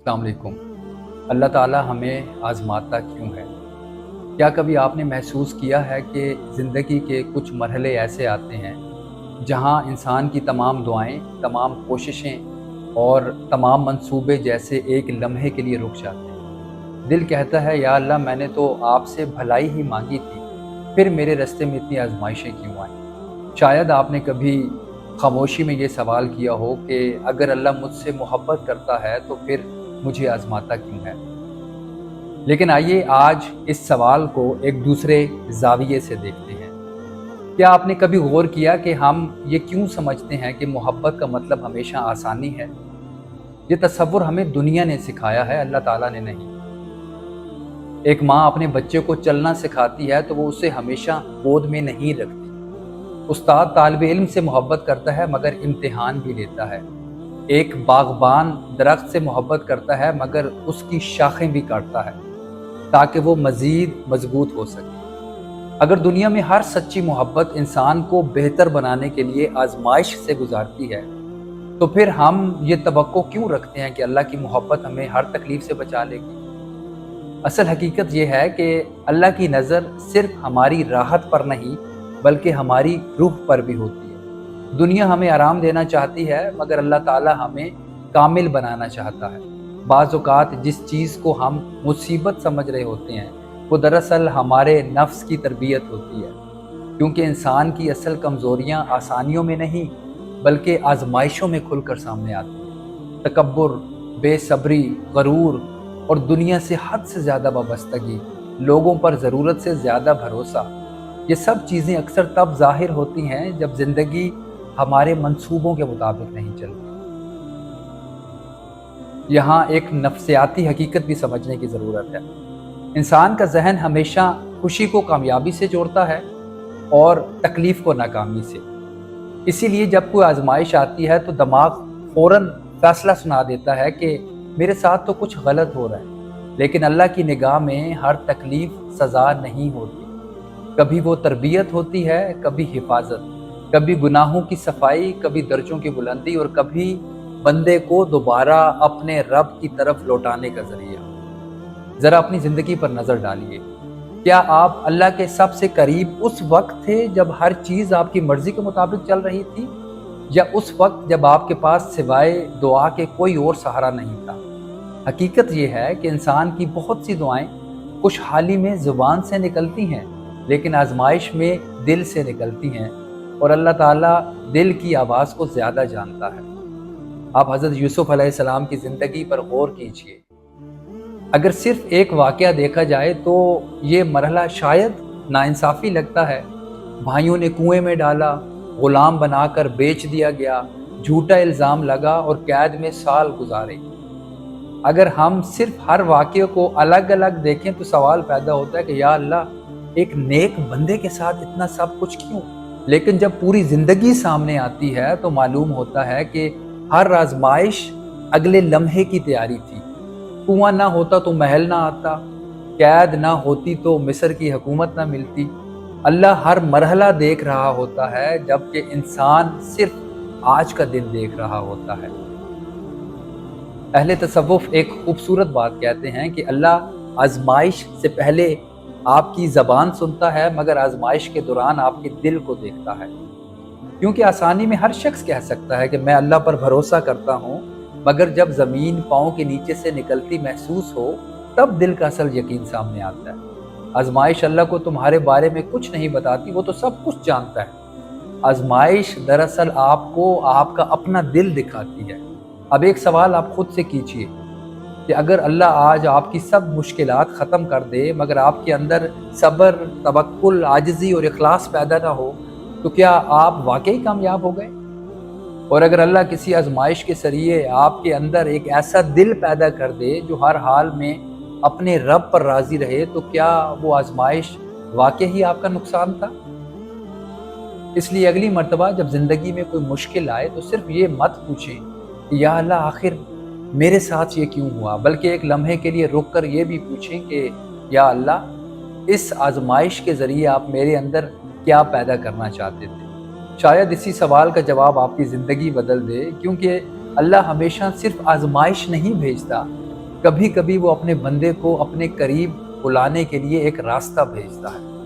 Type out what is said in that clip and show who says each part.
Speaker 1: अस्सलाम वालेकुम। अल्लाह ताला हमें आज़माता क्यों है? क्या कभी आपने महसूस किया है कि ज़िंदगी के कुछ मरहले ऐसे आते हैं जहां इंसान की तमाम दुआएं, तमाम कोशिशें और तमाम मंसूबे जैसे एक लम्हे के लिए रुक जाते हैं। दिल कहता है या अल्लाह, मैंने तो आपसे भलाई ही मांगी थी, फिर मेरे रास्ते में इतनी आजमाइशें क्यों आईं? शायद आपने कभी खामोशी में ये सवाल किया हो कि अगर अल्लाह मुझसे मोहब्बत करता है तो फिर मुझे आजमाता क्यों है? लेकिन आइए आज इस सवाल को एक दूसरे ज़ाविये से देखते हैं। क्या आपने कभी गौर किया कि हम ये क्यों समझते हैं कि मोहब्बत का मतलब हमेशा आसानी है? ये तसव्वुर हमें दुनिया ने सिखाया है, अल्लाह ताला ने नहीं। एक माँ अपने बच्चे को चलना सिखाती है तो वो उसे हमेशा गोद में नहीं रखती। उस्ताद तालिब इल्म से मोहब्बत करता है मगर इम्तिहान भी लेता है। एक बागबान दरख्त से मोहब्बत करता है मगर उसकी शाखें भी काटता है ताकि वो मज़ीद मजबूत हो सके। अगर दुनिया में हर सच्ची मोहब्बत इंसान को बेहतर बनाने के लिए आजमाइश से गुजारती है तो फिर हम ये तवक्को क्यों रखते हैं कि अल्लाह की मोहब्बत हमें हर तकलीफ से बचा लेगी? असल हकीकत यह है कि अल्लाह की नज़र सिर्फ हमारी राहत पर नहीं बल्कि हमारी रूह पर भी होती है। दुनिया हमें आराम देना चाहती है मगर अल्लाह ताला हमें कामिल बनाना चाहता है। बाज़ औक़ात जिस चीज़ को हम मुसीबत समझ रहे होते हैं वो दरअसल हमारे नफ्स की तरबियत होती है, क्योंकि इंसान की असल कमज़ोरियाँ आसानियों में नहीं बल्कि आजमाइशों में खुलकर सामने आती हैं। तकब्बुर, बेसब्री, गरूर और दुनिया से हद से ज़्यादा वाबस्तगी, लोगों पर ज़रूरत से ज़्यादा भरोसा, ये सब चीज़ें अक्सर तब ज़ाहिर होती हैं जब ज़िंदगी हमारे मंसूबों के मुताबिक नहीं चलती। यहाँ एक नफ्सियाती हकीकत भी समझने की ज़रूरत है। इंसान का जहन हमेशा खुशी को कामयाबी से जोड़ता है और तकलीफ़ को नाकामी से। इसीलिए जब कोई आजमाइश आती है तो दिमाग फ़ौरन फैसला सुना देता है कि मेरे साथ तो कुछ गलत हो रहा है। लेकिन अल्लाह की निगाह में हर तकलीफ़ सज़ा नहीं होती। कभी वो तरबियत होती है, कभी हिफाजत, कभी गुनाहों की सफाई, कभी दर्जों की बुलंदी और कभी बंदे को दोबारा अपने रब की तरफ लौटाने का ज़रिया। ज़रा अपनी ज़िंदगी पर नज़र डालिए। क्या आप अल्लाह के सबसे करीब उस वक्त थे जब हर चीज़ आपकी मर्ज़ी के मुताबिक चल रही थी, या उस वक्त जब आपके पास सिवाय दुआ के कोई और सहारा नहीं था? हकीकत ये है कि इंसान की बहुत सी दुआएं खुशहाली में ज़ुबान से निकलती हैं लेकिन आजमाइश में दिल से निकलती हैं, और अल्लाह ताला दिल की आवाज़ को ज़्यादा जानता है। आप हज़रत यूसुफ़ अलैहिस्सलाम की ज़िंदगी पर गौर कीजिए। अगर सिर्फ एक वाक़या देखा जाए तो ये मरहला शायद नाइंसाफ़ी लगता है। भाइयों ने कुएं में डाला, ग़ुलाम बनाकर बेच दिया गया, झूठा इल्ज़ाम लगा और कैद में साल गुजारे। अगर हम सिर्फ हर वाक़ये को अलग अलग देखें तो सवाल पैदा होता है कि या अल्लाह, एक नेक बंदे के साथ इतना सब कुछ क्यों? लेकिन जब पूरी ज़िंदगी सामने आती है तो मालूम होता है कि हर आज़माइश अगले लम्हे की तैयारी थी। कुआं ना होता तो महल ना आता, कैद ना होती तो मिस्र की हुकूमत ना मिलती। अल्लाह हर मरहला देख रहा होता है जबकि इंसान सिर्फ आज का दिन देख रहा होता है। अहले तसव्वुफ़ एक खूबसूरत बात कहते हैं कि अल्लाह आजमाइश से पहले आपकी ज़बान सुनता है मगर आजमाइश के दौरान आपके दिल को देखता है। क्योंकि आसानी में हर शख्स कह सकता है कि मैं अल्लाह पर भरोसा करता हूँ, मगर जब ज़मीन पाँव के नीचे से निकलती महसूस हो तब दिल का असल यकीन सामने आता है। आजमाइश अल्लाह को तुम्हारे बारे में कुछ नहीं बताती, वो तो सब कुछ जानता है। आजमाइश दरअसल आपको आपका अपना दिल दिखाती है। अब एक सवाल आप खुद से कीजिए कि अगर अल्लाह आज आपकी सब मुश्किलात ख़त्म कर दे मगर आपके अंदर सब्र, तवक्कुल, आजिज़ी और इखलास पैदा ना हो तो क्या आप वाकई कामयाब हो गए? और अगर अल्लाह किसी आजमाइश के ज़रिए आपके अंदर एक ऐसा दिल पैदा कर दे जो हर हाल में अपने रब पर राज़ी रहे तो क्या वो आजमाइश वाकई ही आपका नुकसान था? इसलिए अगली मर्तबा जब ज़िंदगी में कोई मुश्किल आए तो सिर्फ ये मत पूछें कि या अल्लाह, आखिर मेरे साथ ये क्यों हुआ, बल्कि एक लम्हे के लिए रुक कर ये भी पूछें कि या अल्लाह, इस आजमाइश के ज़रिए आप मेरे अंदर क्या पैदा करना चाहते थे? शायद इसी सवाल का जवाब आपकी ज़िंदगी बदल दे, क्योंकि अल्लाह हमेशा सिर्फ आजमाइश नहीं भेजता کبھی کبھی وہ اپنے بندے کو اپنے قریب بلانے کے لیے ایک راستہ بھیجتا ہے۔